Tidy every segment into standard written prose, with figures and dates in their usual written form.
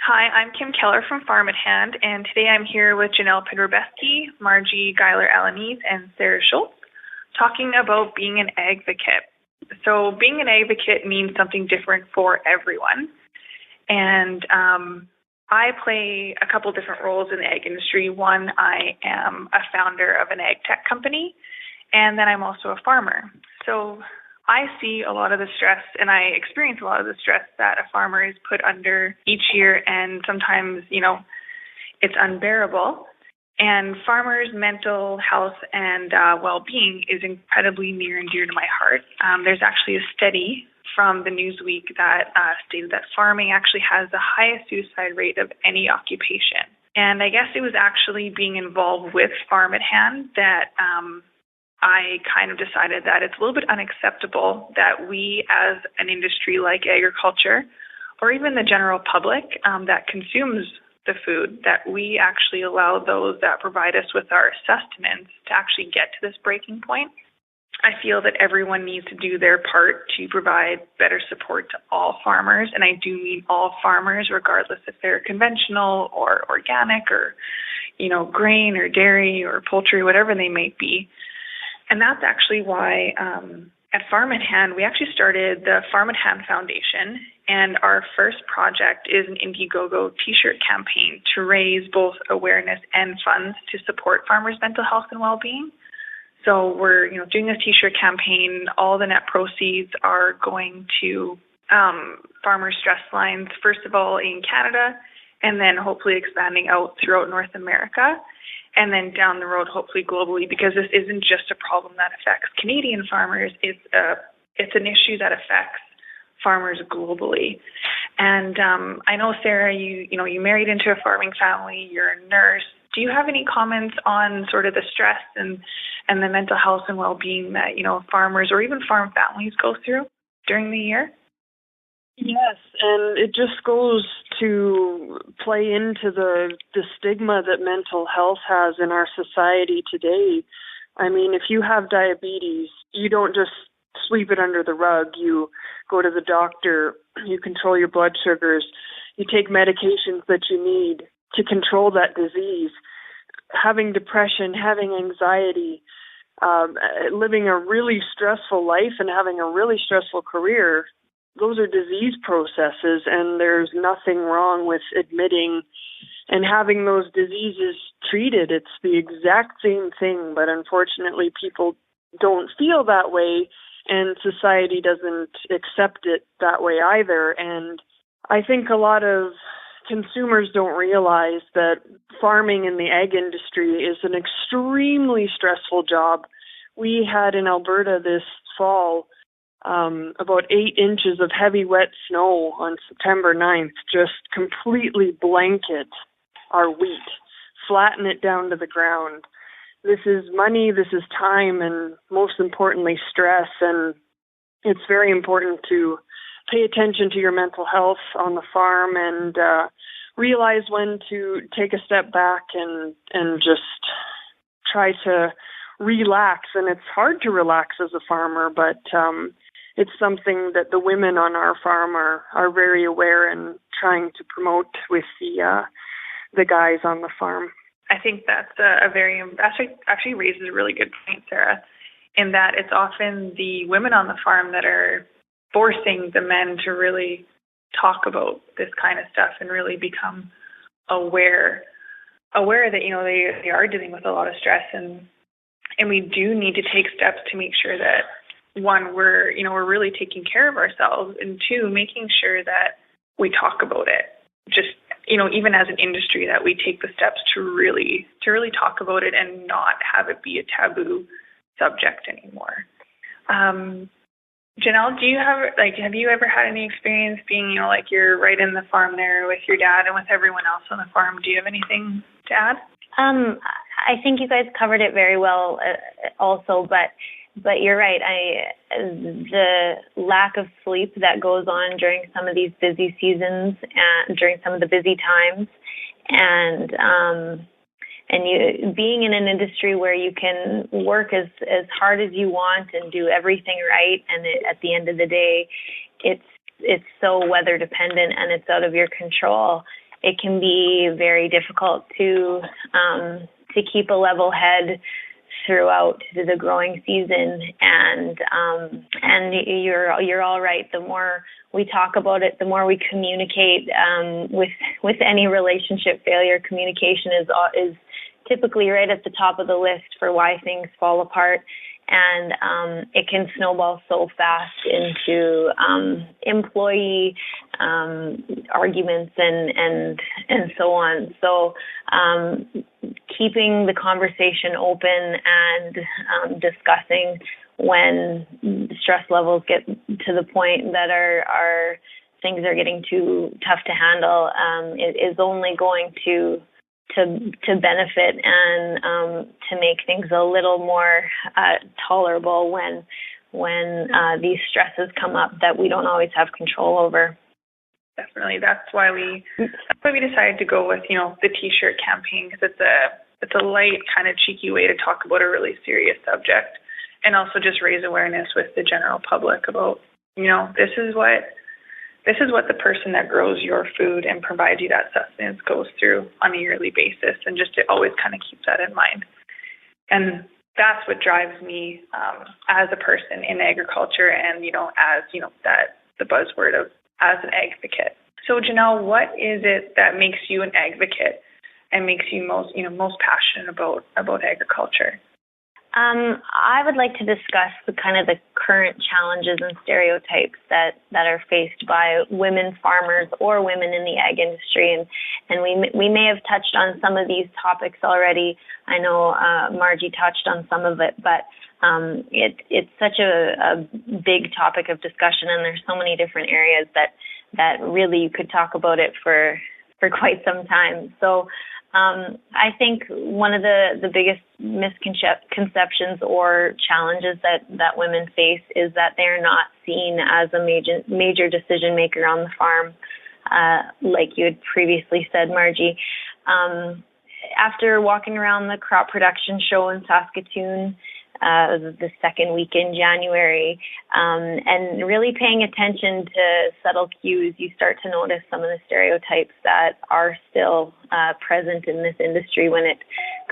Hi, I'm Kim Keller from Farm at Hand, and today I'm here with Ginelle Pidwerbesky, Marji Guyler-Alaniz, and Sarah Schultz, talking about being an advocate. So being an advocate means something different for everyone, and I play a couple different roles in the ag industry. One, I am a founder of an ag tech company, and then I'm also a farmer. So I see a lot of the stress, and I experience a lot of the stress that a farmer is put under each year, and sometimes, it's unbearable. And farmers' mental health and well-being is incredibly near and dear to my heart. There's actually a study from the Newsweek that stated that farming actually has the highest suicide rate of any occupation. And I guess it was actually being involved with Farm at Hand that I kind of decided that it's a little bit unacceptable that we as an industry like agriculture, or even the general public that consumes the food, that we actually allow those that provide us with our sustenance to actually get to this breaking point. I feel that everyone needs to do their part to provide better support to all farmers, and I do mean all farmers, regardless if they're conventional or organic or, grain or dairy or poultry, whatever they may be. And that's actually why at Farm at Hand, we actually started the Farm at Hand Foundation, and our first project is an Indiegogo t-shirt campaign to raise both awareness and funds to support farmers' mental health and well-being. So we're doing this t-shirt campaign. All the net proceeds are going to farmer stress lines, first of all in Canada, and then hopefully expanding out throughout North America. And then down the road, hopefully globally, because this isn't just a problem that affects Canadian farmers. It's an issue that affects farmers globally. And I know, Sarah, you married into a farming family. You're a nurse. Do you have any comments on sort of the stress and the mental health and well-being that farmers or even farm families go through during the year? Yes, and it just goes to play into the stigma that mental health has in our society today. I mean, if you have diabetes, you don't just sweep it under the rug. You go to the doctor, you control your blood sugars, you take medications that you need to control that disease. Having depression, having anxiety, living a really stressful life and having a really stressful career, those are disease processes, and there's nothing wrong with admitting and having those diseases treated. It's the exact same thing, but unfortunately people don't feel that way, and society doesn't accept it that way either. And I think a lot of consumers don't realize that farming in the ag industry is an extremely stressful job. We had in Alberta this fall about 8 inches of heavy wet snow on September 9th, just completely blanket our wheat, flatten it down to the ground. This is money, this is time, and most importantly, stress. And it's very important to pay attention to your mental health on the farm and realize when to take a step back and just try to relax. And it's hard to relax as a farmer, but it's something that the women on our farm are very aware and trying to promote with the guys on the farm. I think that's actually raises a really good point, Sarah, in that it's often the women on the farm that are forcing the men to really talk about this kind of stuff and really become aware that they are dealing with a lot of stress, and we do need to take steps to make sure that, one, we're really taking care of ourselves, and two, making sure that we talk about it. Just, even as an industry, that we take the steps to really talk about it and not have it be a taboo subject anymore. Ginelle, have you ever had any experience being, you're right in the farm there with your dad and with everyone else on the farm? Do you have anything to add? I think you guys covered it very well also, but you're right. The lack of sleep that goes on during some of these busy seasons and during some of the busy times, and you being in an industry where you can work as hard as you want and do everything right, and at the end of the day, it's so weather dependent and it's out of your control. it can be very difficult to keep a level head throughout the growing season, and you're all right. The more we talk about it, the more we communicate. With any relationship failure, communication is typically right at the top of the list for why things fall apart. And it can snowball so fast into employee arguments and so on. So keeping the conversation open and discussing when stress levels get to the point that our things are getting too tough to handle is only going to benefit and to make things a little more tolerable when these stresses come up that we don't always have control over. Definitely, that's why we decided to go with the T-shirt campaign, because it's a light, kind of cheeky way to talk about a really serious subject, and also just raise awareness with the general public about this is what the person that grows your food and provides you that sustenance goes through on a yearly basis, and just to always kind of keep that in mind. And that's what drives me as a person in agriculture, and as that the buzzword of as an advocate. So Ginelle, what is it that makes you an advocate and makes you most passionate about agriculture? I would like to discuss the current challenges and stereotypes that are faced by women farmers or women in the ag industry, and we may have touched on some of these topics already. I know Marji touched on some of it, but it's such a big topic of discussion, and there's so many different areas that really you could talk about it for quite some time. So I think one of the biggest misconceptions or challenges that women face is that they're not seen as a major decision maker on the farm, like you had previously said, Marji. After walking around the crop production show in Saskatoon the second week in January, and really paying attention to subtle cues, you start to notice some of the stereotypes that are still present in this industry when it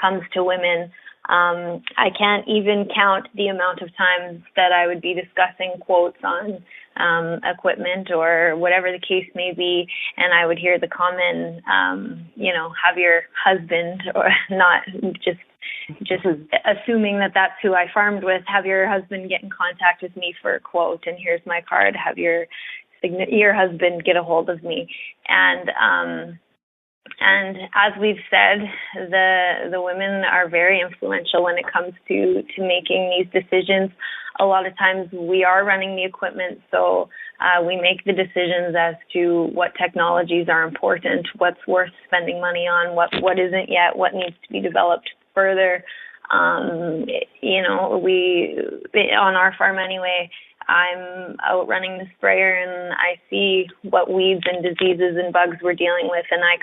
comes to women. I can't even count the amount of times that I would be discussing quotes on equipment or whatever the case may be, and I would hear the common, have your husband, or not just assuming that that's who I farmed with, have your husband get in contact with me for a quote, and here's my card, have your husband get a hold of me. And as we've said, the women are very influential when it comes to making these decisions. A lot of times we are running the equipment, so we make the decisions as to what technologies are important, what's worth spending money on, what isn't yet, what needs to be developed further. We on our farm anyway, I'm out running the sprayer and I see what weeds and diseases and bugs we're dealing with, and I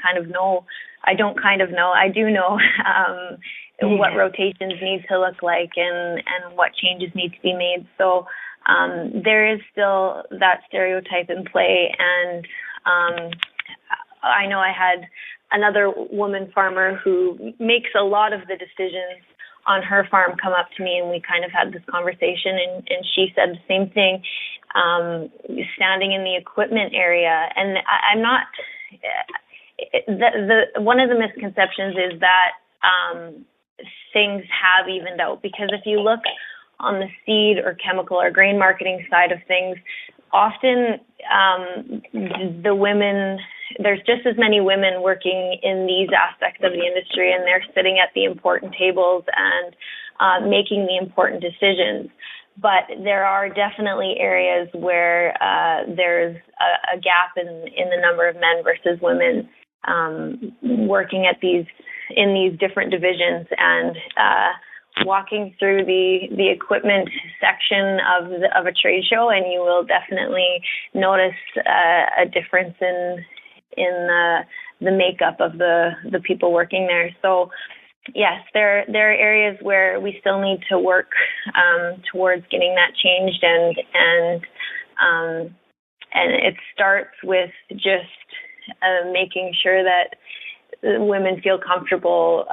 do know what rotations need to look like and what changes need to be made. So there is still that stereotype in play, and I know I had another woman farmer who makes a lot of the decisions on her farm come up to me, and we kind of had this conversation, and she said the same thing, standing in the equipment area. And I'm not, one of the misconceptions is that things have evened out, because if you look on the seed or chemical or grain marketing side of things, often the women, there's just as many women working in these aspects of the industry, and they're sitting at the important tables and making the important decisions. But there are definitely areas where there's a gap in the number of men versus women working at in these different divisions, and walking through the equipment section of a trade show, and you will definitely notice a difference in the makeup of the people working there. So yes, there are areas where we still need to work towards getting that changed, and it starts with just making sure that women feel comfortable,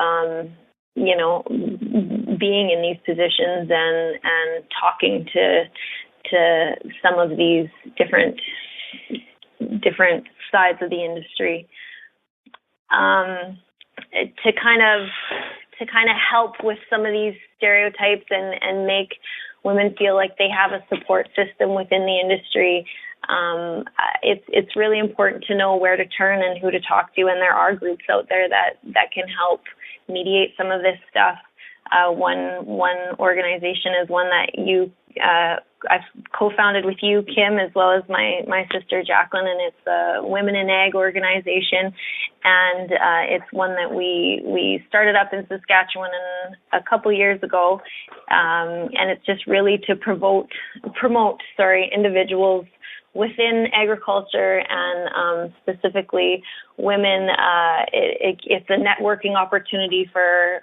being in these positions and talking to some of these different sides of the industry. To kind of help with some of these stereotypes and make women feel like they have a support system within the industry. It's really important to know where to turn and who to talk to, and there are groups out there that can help mediate some of this stuff. One organization is one that I've co-founded with you, Kim, as well as my sister Jacqueline, and it's the Women in Ag organization, and it's one that we started up in Saskatchewan a couple years ago, and it's just really to promote individuals within agriculture and specifically women. It's a networking opportunity for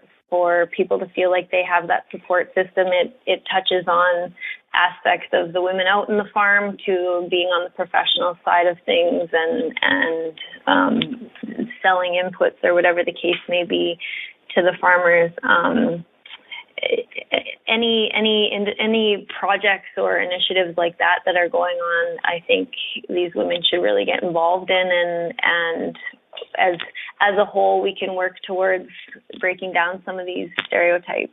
people to feel like they have that support system. It touches on aspects of the women out in the farm to being on the professional side of things and selling inputs or whatever the case may be to the farmers. Any projects or initiatives like that are going on, I think these women should really get involved in, and as a whole, we can work towards breaking down some of these stereotypes.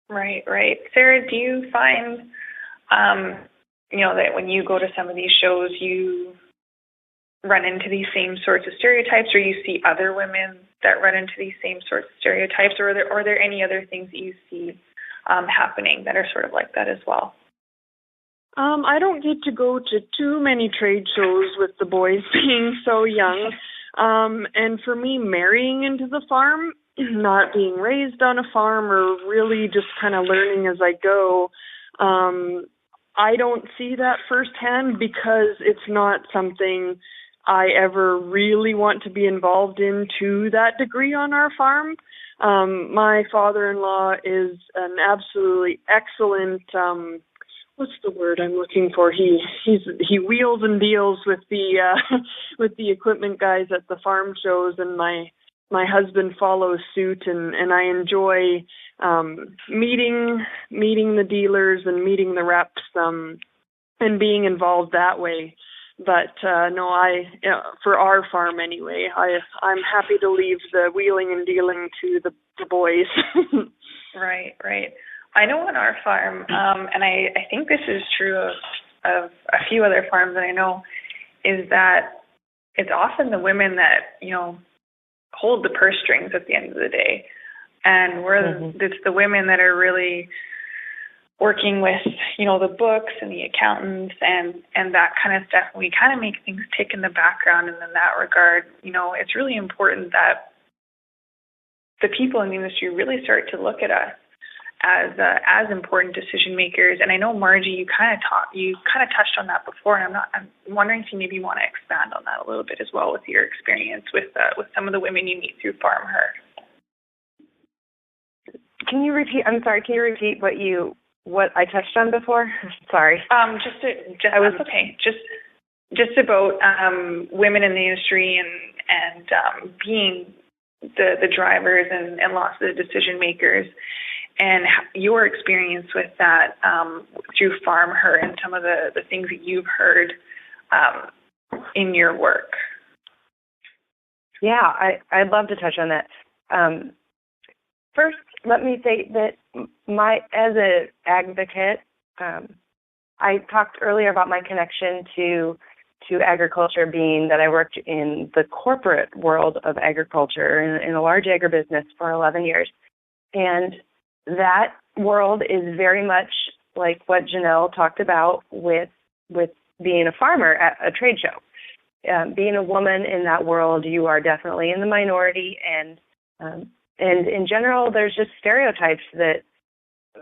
Right. Sarah, do you find, that when you go to some of these shows, you run into these same sorts of stereotypes, or you see other women that run into these same sorts of stereotypes, or are there any other things that you see happening that are sort of like that as well? I don't get to go to too many trade shows with the boys being so young. And for me, marrying into the farm, not being raised on a farm or really just kind of learning as I go, I don't see that firsthand because it's not something I ever really want to be involved in to that degree on our farm. My father-in-law is an absolutely excellent, what's the word I'm looking for? He wheels and deals with the equipment guys at the farm shows, and my husband follows suit, and I enjoy meeting the dealers and meeting the reps and being involved that way. But for our farm anyway, I'm happy to leave the wheeling and dealing to the boys. Right. I know on our farm, and I think this is true of a few other farms that I know, is that it's often the women that, hold the purse strings at the end of the day. And it's the women that are really working with, the books and the accountants and that kind of stuff. We kind of make things tick in the background, and in that regard, it's really important that the people in the industry really start to look at us as important decision makers. And I know, Marji, you kind of touched on that before, and I'm wondering if you maybe want to expand on that a little bit as well with your experience with some of the women you meet through Farm Her. Can you repeat? I'm sorry. Can you repeat what I touched on before? Sorry. Just about women in the industry and being the drivers and lots of the decision makers, and your experience with that through Farm Her and some of the things that you've heard in your work. Yeah, I'd love to touch on that. First, let me say that as an advocate, I talked earlier about my connection to agriculture, being that I worked in the corporate world of agriculture in a large agribusiness for 11 years. And that world is very much like what Ginelle talked about with being a farmer at a trade show. Being a woman in that world, you are definitely in the minority, and in general, there's just stereotypes that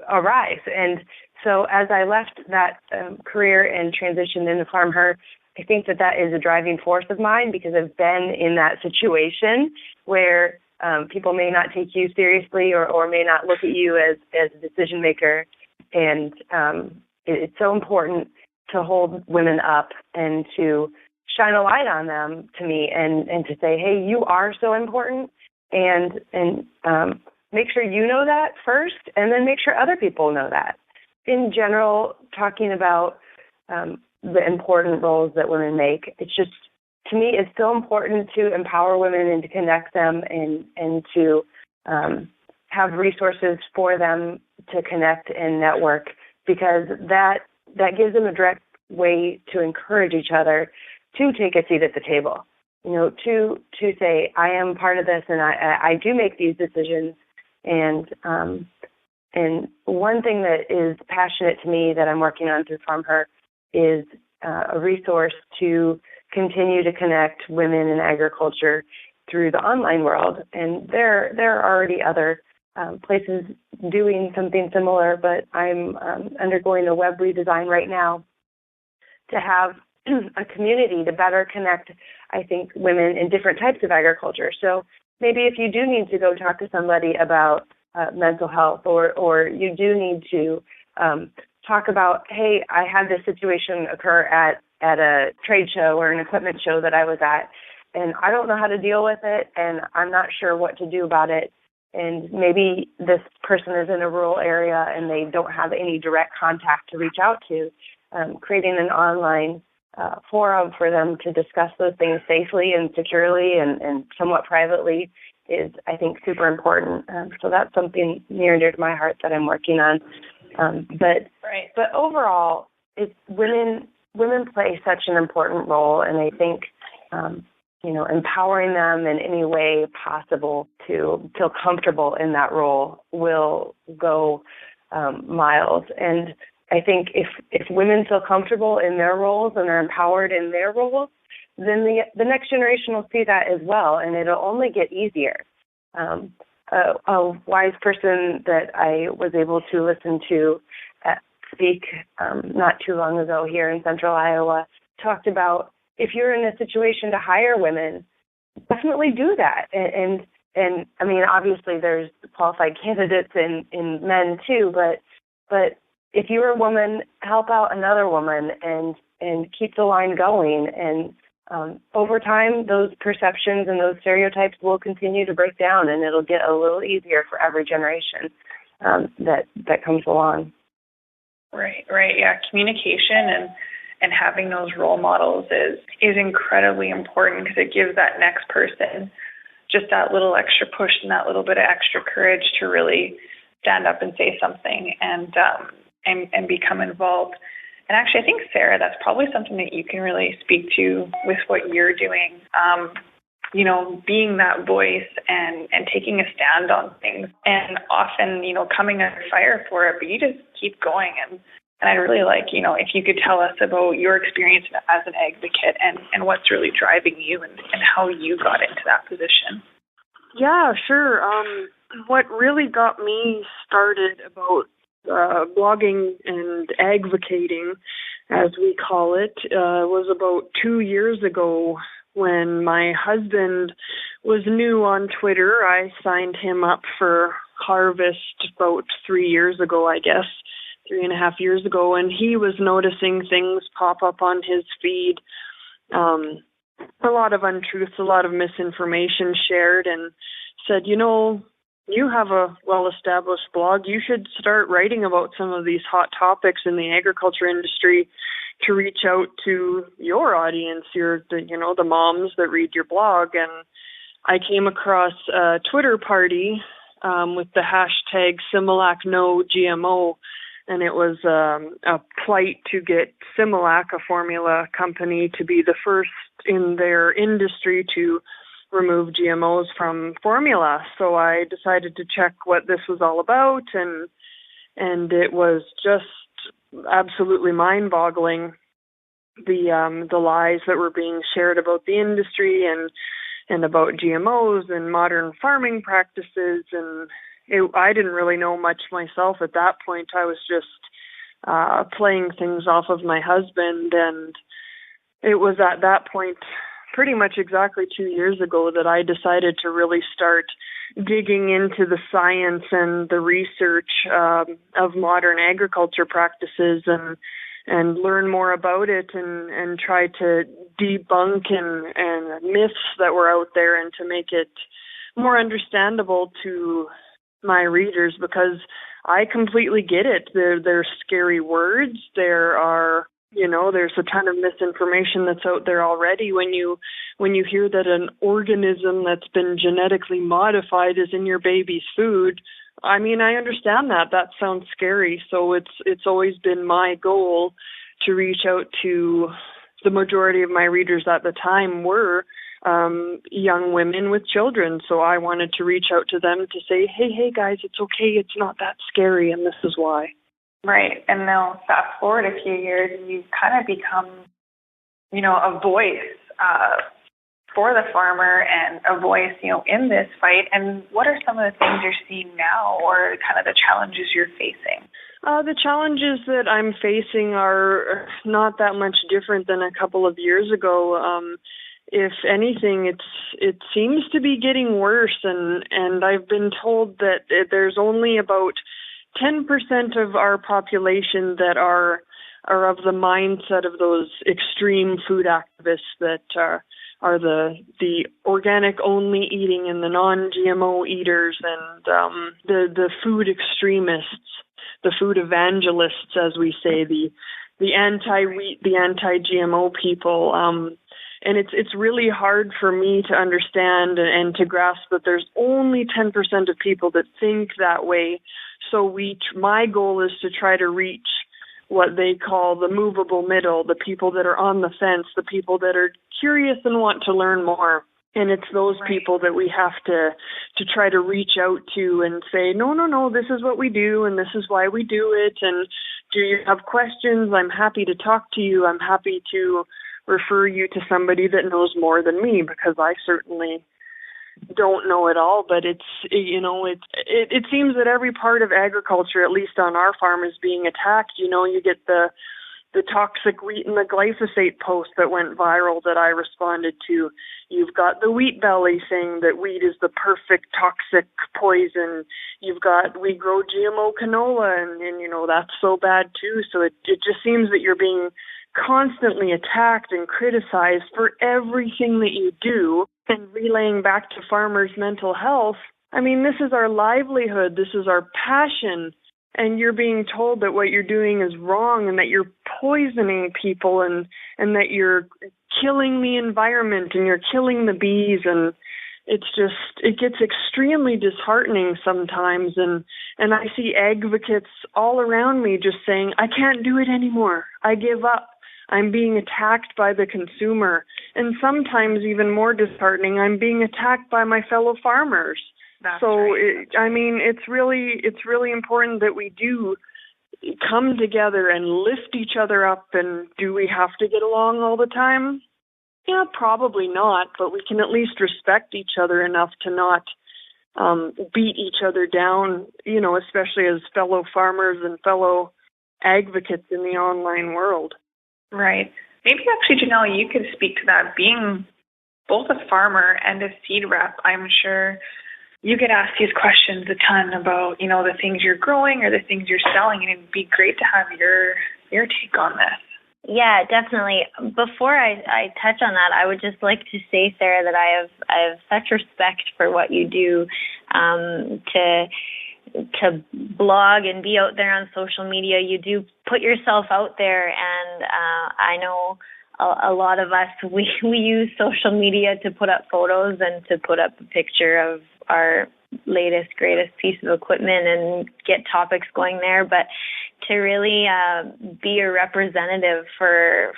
arise. And so as I left that career and transitioned into Farm Her, I think that is a driving force of mine, because I've been in that situation where people may not take you seriously or may not look at you as a decision maker. And it's so important to hold women up and to shine a light on them to me and to say, hey, you are so important, and make sure you know that first, and then make sure other people know that. In general, talking about the important roles that women make, it's just, to me, it's so important to empower women and to connect them and to have resources for them to connect and network, because that gives them a direct way to encourage each other to take a seat at the table. To say, I am part of this, and I do make these decisions. And one thing that is passionate to me that I'm working on through Farm Her is a resource to continue to connect women in agriculture through the online world. And there are already other places doing something similar, but I'm undergoing a web redesign right now to have a community to better connect, I think, women in different types of agriculture. So maybe if you do need to go talk to somebody about mental health, or you do need to talk about, hey, I had this situation occur at a trade show or an equipment show that I was at, and I don't know how to deal with it, and I'm not sure what to do about it. And maybe this person is in a rural area and they don't have any direct contact to reach out to. Creating an online forum for them to discuss those things safely and securely and somewhat privately is, I think, super important. So that's something near and dear to my heart that I'm working on. But overall, women play such an important role, and I think empowering them in any way possible to feel comfortable in that role will go miles. And I think if women feel comfortable in their roles and are empowered in their roles, then the next generation will see that as well, and it'll only get easier. A wise person that I was able to listen to speak not too long ago here in Central Iowa talked about, if you're in a situation to hire women, definitely do that. And I mean, obviously there's qualified candidates in men too, but if you're a woman, help out another woman and keep the line going. And over time, those perceptions and those stereotypes will continue to break down, and it'll get a little easier for every generation that comes along. Right. Yeah, communication and having those role models is incredibly important, because it gives that next person just that little extra push and that little bit of extra courage to really stand up and say something and become involved. And actually, I think, Sarah, that's probably something that you can really speak to with what you're doing, being that voice and taking a stand on things, and often, coming under fire for it, but you just keep going. And I'd really like, if you could tell us about your experience as an advocate and what's really driving you and how you got into that position. Yeah, sure. What really got me started about blogging and advocating, as we call it, was about 2 years ago when my husband was new on Twitter. I signed him up for Harvest about 3 years ago, I guess, 3.5 years ago, and he was noticing things pop up on his feed, a lot of untruths, a lot of misinformation shared, and said, you have a well-established blog. You should start writing about some of these hot topics in the agriculture industry to reach out to your audience, the moms that read your blog. And I came across a Twitter party with the hashtag Similac No GMO, and it was a plight to get Similac, a formula company, to be the first in their industry to remove GMOs from formula. So I decided to check what this was all about, and it was just absolutely mind-boggling, the lies that were being shared about the industry and about GMOs and modern farming practices. And I didn't really know much myself at that point. I was just playing things off of my husband, and it was at that point, pretty much exactly 2 years ago, that I decided to really start digging into the science and the research of modern agriculture practices and learn more about it and try to debunk and myths that were out there and to make it more understandable to my readers, because I completely get it. There's scary words. There's a ton of misinformation that's out there already when you hear that an organism that's been genetically modified is in your baby's food. I mean, I understand that. That sounds scary. So it's always been my goal to reach out to the majority of my readers at the time were young women with children. So I wanted to reach out to them to say, hey guys, it's okay. It's not that scary, and this is why. Right. And now fast forward a few years, and you've kind of become, a voice for the farmer and a voice, in this fight. And what are some of the things you're seeing now, or kind of the challenges you're facing? The challenges that I'm facing are not that much different than a couple of years ago. If anything, it seems to be getting worse, and I've been told that there's only about 10% of our population that are of the mindset of those extreme food activists that are the organic only eating and the non-GMO eaters and the food extremists, the food evangelists, as we say, the anti-wheat, the anti-GMO people. And it's really hard for me to understand and to grasp that there's only 10% of people that think that way. So my goal is to try to reach what they call the movable middle, the people that are on the fence, the people that are curious and want to learn more. And it's those people that we have to try to reach out to and say, no, this is what we do and this is why we do it. And do you have questions? I'm happy to talk to you. I'm happy to refer you to somebody that knows more than me, because I certainly don't know it all. But it seems that every part of agriculture, at least on our farm, is being attacked. You get the toxic wheat and the glyphosate post that went viral that I responded to. You've got the wheat belly saying that wheat is the perfect toxic poison. You've got we grow GMO canola and that's so bad too. So it just seems that you're being constantly attacked and criticized for everything that you do. And relaying back to farmers' mental health, I mean, this is our livelihood. This is our passion. And you're being told that what you're doing is wrong and that you're poisoning people and that you're killing the environment and you're killing the bees. And it gets extremely disheartening sometimes. And I see advocates all around me just saying, I can't do it anymore. I give up. I'm being attacked by the consumer. And sometimes even more disheartening, I'm being attacked by my fellow farmers. That's so, right. It's really important that we do come together and lift each other up. And do we have to get along all the time? Yeah, probably not, but we can at least respect each other enough to not beat each other down, especially as fellow farmers and fellow advocates in the online world. Right. Maybe actually, Ginelle, you could speak to that. Being both a farmer and a seed rep, I'm sure you get asked these questions a ton about, the things you're growing or the things you're selling, and it'd be great to have your take on this. Yeah, definitely. Before I touch on that, I would just like to say, Sarah, that I have such respect for what you do to blog and be out there on social media. You do put yourself out there, and I know a lot of us, we use social media to put up photos and to put up a picture of our latest, greatest piece of equipment and get topics going there. But to really be a representative for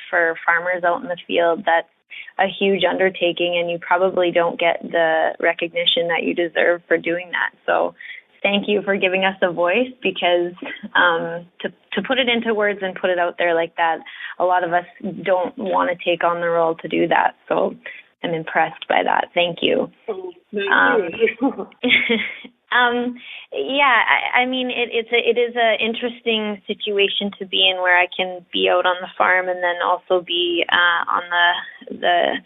farmers out in the field, that's a huge undertaking, and you probably don't get the recognition that you deserve for doing that. So thank you for giving us a voice, because to put it into words and put it out there like that, a lot of us don't want to take on the role to do that. So I'm impressed by that. Thank you. Yeah, I mean, it is an interesting situation to be in, where I can be out on the farm and then also be on the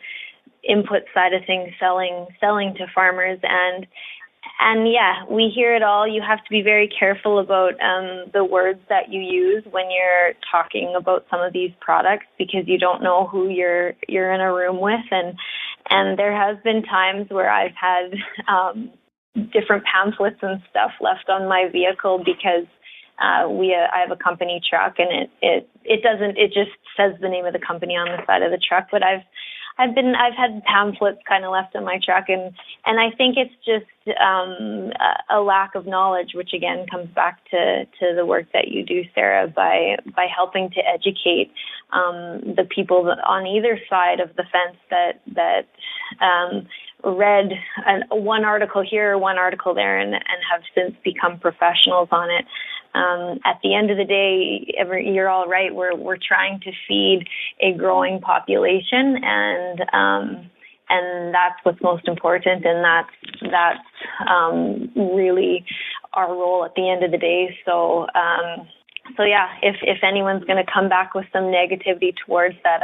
input side of things, selling to farmers. And yeah, we hear it all. You have to be very careful about the words that you use when you're talking about some of these products, because you don't know who you're in a room with, and there has been times where I've had different pamphlets and stuff left on my vehicle because I have a company truck, and it just says the name of the company on the side of the truck, but I've had pamphlets kind of left on my truck, and I think it's just a lack of knowledge, which again comes back to the work that you do, Sarah, by helping to educate the people on either side of the fence that read one article here, one article there, and have since become professionals on it. At the end of the day, you're all right. We're trying to feed a growing population, and that's what's most important, and that's really our role at the end of the day. So yeah, if anyone's going to come back with some negativity towards that,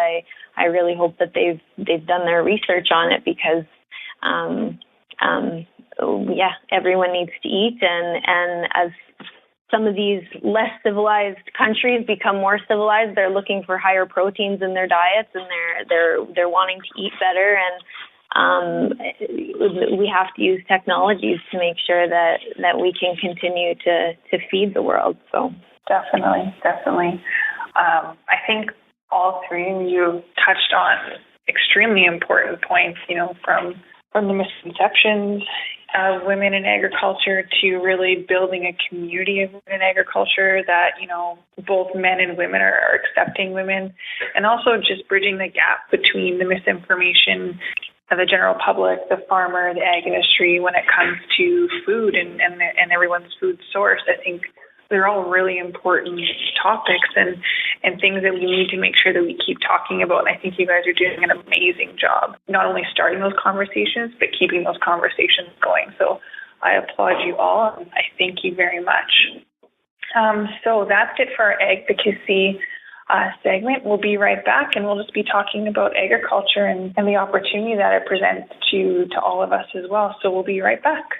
I really hope that they've done their research on it, because yeah, everyone needs to eat, and as some of these less civilized countries become more civilized, they're looking for higher proteins in their diets, and they're wanting to eat better, and we have to use technologies to make sure that we can continue to feed the world. So definitely. I think all three of you touched on extremely important points, from the misconceptions of women in agriculture to really building a community of women in agriculture that, both men and women are accepting women, and also just bridging the gap between the misinformation of the general public, the farmer, the ag industry when it comes to food and everyone's food source. I think they're all really important topics and things that we need to make sure that we keep talking about. And I think you guys are doing an amazing job, not only starting those conversations, but keeping those conversations going. So I applaud you all, and I thank you very much. So that's it for our advocacy segment. We'll be right back, and we'll just be talking about agriculture and the opportunity that it presents to all of us as well. So we'll be right back.